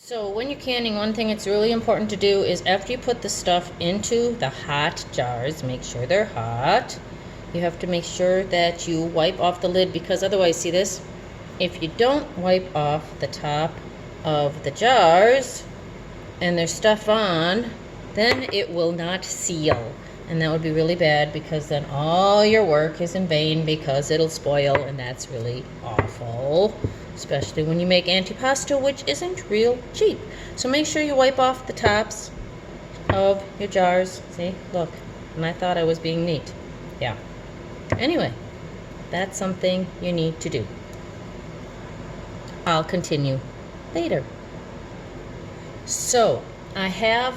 So when you're canning, one thing it's really important to do is after you put the stuff into the hot jars, make sure they're hot. You have to make sure that you wipe off the lid, because otherwise, see this? If you don't wipe off the top of the jars and there's stuff on, then it will not seal. And that would be really bad, because then all your work is in vain, because it'll spoil, and that's really awful. Especially when you make antipasto, which isn't real cheap. So make sure you wipe off the tops of your jars. See, look, and I thought I was being neat. Yeah. Anyway, that's something you need to do. I'll continue later. So I have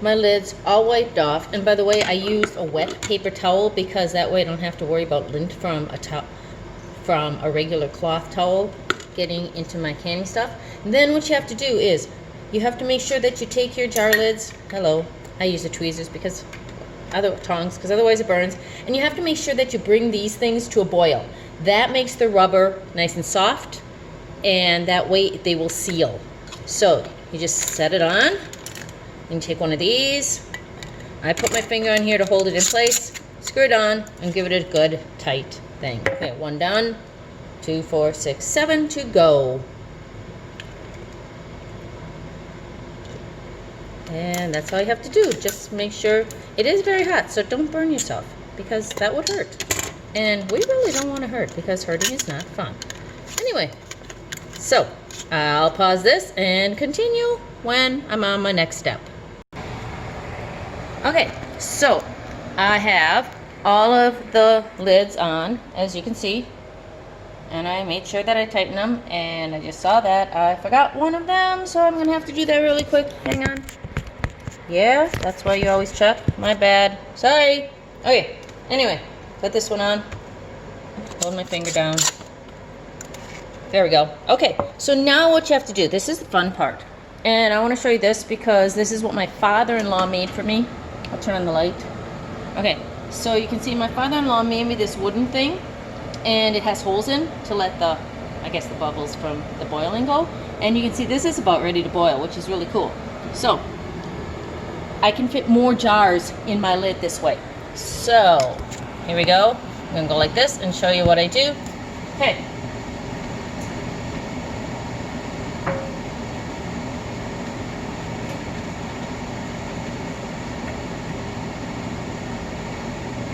my lids all wiped off, and by the way, I used a wet paper towel because that way I don't have to worry about lint from a regular cloth towel getting into my canning stuff. And then what you have to do is you have to make sure that you take your jar lids. Hello, I use the tweezers because tongs, because otherwise it burns. And you have to make sure that you bring these things to a boil. That makes the rubber nice and soft, and that way they will seal. So you just set it on. You take one of these. I put my finger on here to hold it in place, screw it on, and give it a good tight thing. Okay, one done, 2, 4, 6, 7 to go. And that's all you have to do. Just make sure it is very hot, so don't burn yourself, because that would hurt. And we really don't want to hurt, because hurting is not fun. Anyway, so I'll pause this and continue when I'm on my next step. Okay, so I have all of the lids on, as you can see, and I made sure that I tightened them, and I just saw that I forgot one of them, so I'm gonna have to do that really quick. Hang on. Yeah, that's why you always check. My bad. Sorry. Okay, anyway, put this one on. Hold my finger down. There we go. Okay, so now what you have to do, this is the fun part. And I want to show you this because this is what my father-in-law made for me. I'll turn on the light. Okay, so you can see my father-in-law made me this wooden thing, and it has holes in to let the, I guess, the bubbles from the boiling go. And you can see this is about ready to boil, which is really cool. So I can fit more jars in my lid this way. So here we go. I'm gonna go like this and show you what I do. Okay.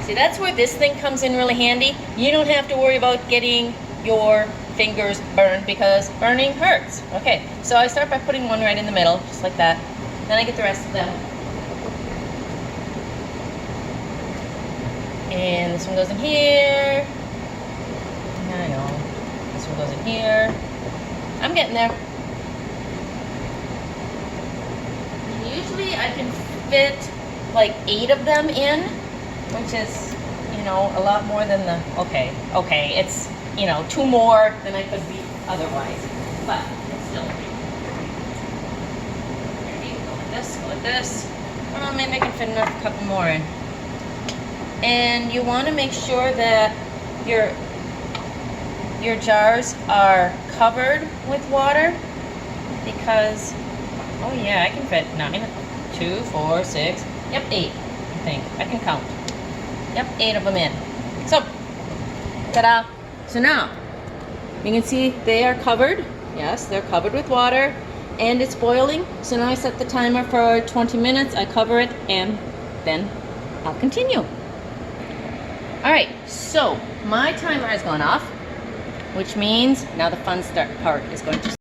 See, that's where this thing comes in really handy. You don't have to worry about getting your fingers burned, because burning hurts. Okay, so I start by putting one right in the middle, just like that. Then I get the rest of them. And this one goes in here. I know. This one goes in here. I'm getting there. And usually I can fit like 8 of them in, which is, you know, a lot more than the, okay, it's, you know, 2 more than I could be otherwise, but it's still okay. Go like this, well, maybe I can fit a couple more in. And you want to make sure that your jars are covered with water, because, oh yeah, I can fit 9, 2, 4, 6, yep, 8, I think, I can count. Yep, 8 of them in. So, ta-da! So now, you can see they are covered. Yes, they're covered with water, and it's boiling. So now I set the timer for 20 minutes. I cover it, and then I'll continue. All right, so my timer has gone off, which means now the fun part is going to